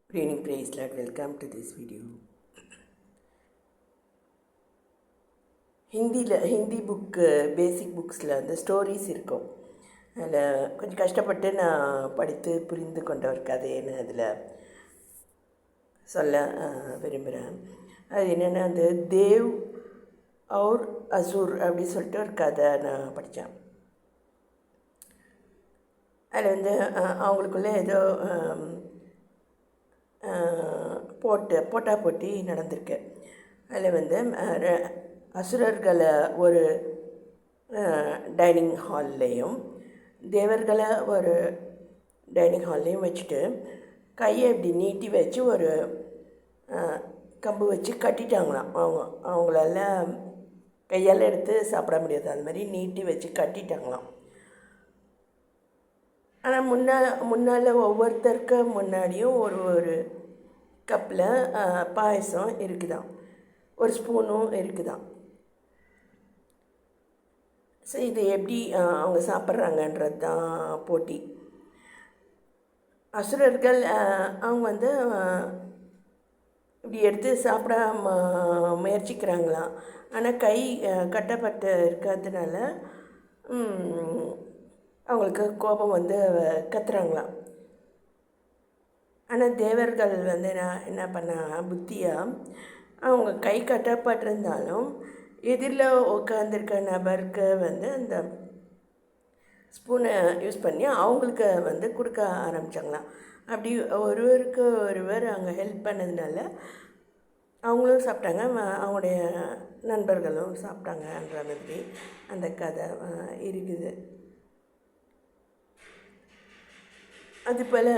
Training praise Lord, welcome to this video. Hindi book basic புக்ஸில் வந்து stories இருக்கும். அதில் கொஞ்சம் கஷ்டப்பட்டு நான் படித்து புரிந்து கொண்ட ஒரு கதைன்னு அதில் சொல்ல விரும்புகிறேன். அது என்னென்னா, அந்த தேவ் और அசூர் அப்படின்னு சொல்லிட்டு ஒரு கதை நான் படித்தேன். அதில் வந்து அவங்களுக்குள்ளே ஏதோ போட்டா போட்டி நடந்திருக்கு. அதில் வந்து அசுரர்களை ஒரு டைனிங் ஹால்லையும் தேவர்களை ஒரு டைனிங் ஹால்லையும் வச்சுட்டு கையை இப்படி நீட்டி வச்சு ஒரு கம்பு வச்சு கட்டிட்டாங்களாம். அவங்களால கையால் எடுத்து சாப்பிட முடியாது, அது மாதிரி நீட்டி வச்சு கட்டிட்டாங்களாம். ஆனால் முன்னால் ஒவ்வொருத்தருக்கு முன்னாடியும் ஒரு கப்பில் பாயசம் இருக்குதாம், ஒரு ஸ்பூனும் இருக்குதாம். ஸோ இது எப்படி அவங்க சாப்பிட்றாங்கன்றது தான் போட்டி. அசுரர்கள் அவங்க வந்து இப்படி எடுத்து சாப்பிட முயற்சிக்கிறாங்களாம். ஆனால் கை கட்டப்பட்டு இருக்கிறதுனால அவங்களுக்கு கோபம் வந்து கத்துறாங்களாம். ஆனால் தேவர்கள் வந்து என்ன பண்ணாங்க, புத்தியாக அவங்க கை கட்டப்பட்டிருந்தாலும் எதிரில் உட்காந்துருக்க நபருக்கு வந்து அந்த ஸ்பூனை யூஸ் பண்ணி அவங்களுக்கு வந்து கொடுக்க ஆரம்பித்தாங்களாம். அப்படி ஒருவருக்கு ஒருவர் அங்கே ஹெல்ப் பண்ணதுனால அவங்களும் சாப்பிட்டாங்க, அவங்களுடைய நண்பர்களும் சாப்பிட்டாங்கன்ற மாதிரி அந்த கதை இருக்குது. அது போல்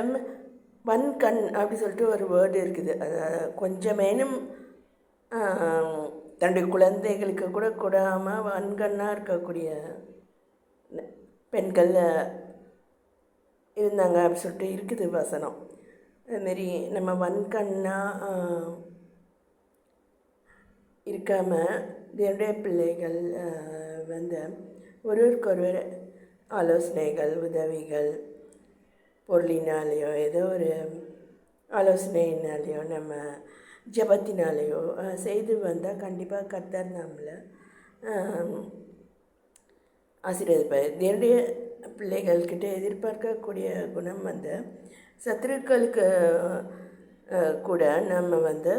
வன்கண் அப்படி சொல்லிட்டு ஒரு வேர்டு இருக்குது. அது கொஞ்சமேனும் தன்னுடைய குழந்தைகளுக்கு கூட கூடாமல் வன்கண்ணாக இருக்கக்கூடிய பெண்கள் இருந்தாங்க அப்படி சொல்லிட்டு இருக்குது வசனம். அதுமாரி நம்ம வன்கண்ணாக இருக்காமல் தேவனுடைய பிள்ளைகள் வந்து ஒருவருக்கொருவர் ஆலோசனைகள், உதவிகள், பொருளினாலேயோ ஏதோ ஒரு ஆலோசனையினாலேயோ நம்ம ஜபத்தினாலேயோ செய்து வந்தால் கண்டிப்பாக கர்த்தர் நம்மளை ஆசீர்வதிப்பார். என்னுடைய பிள்ளைகள்கிட்ட எதிர்பார்க்கக்கூடிய குணம் வந்து சத்துருக்களுக்கு கூட நம்ம வந்து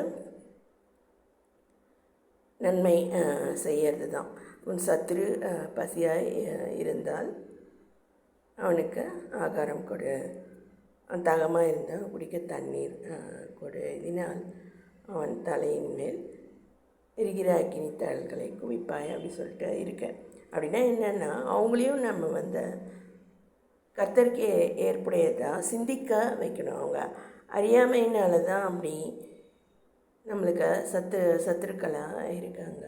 நன்மை செய்கிறது தான். உன் சத்துரு பசியாய் இருந்தால் அவனுக்கு ஆகாரம் கொடு, தாகமாக இருந்தால் குடிக்க தண்ணீர் கொடு, இதனால் அவன் தலையின் மேல் எரிகிற அக்கினி தழல்களை குவிப்பாய் அப்படி சொல்லிட்டு இருக்கேன். அப்படின்னா என்னென்னா, அவங்களையும் நம்ம வந்து கர்த்தருக்கு ஏற்புடையதாக சிந்திக்க வைக்கணும். அவங்க அறியாமையினால தான் அப்படி நம்மளுக்கு சத்துருக்களாக இருக்காங்க.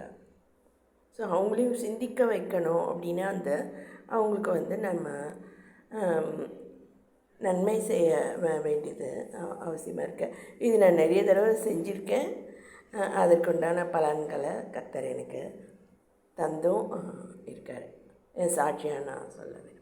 ஸோ அவங்களையும் சிந்திக்க வைக்கணும். அப்படின்னா அவங்களுக்கு வந்து நம்ம நன்மை செய்ய வேண்டியது அவசியமாக இருக்கு. இது நான் நிறைய தடவை செஞ்சுருக்கேன். அதற்குண்டான பலன்களை கர்த்தர் எனக்கு தந்தும் இருக்கார். என் சாட்சியாக நான் சொல்ல வேண்டும்.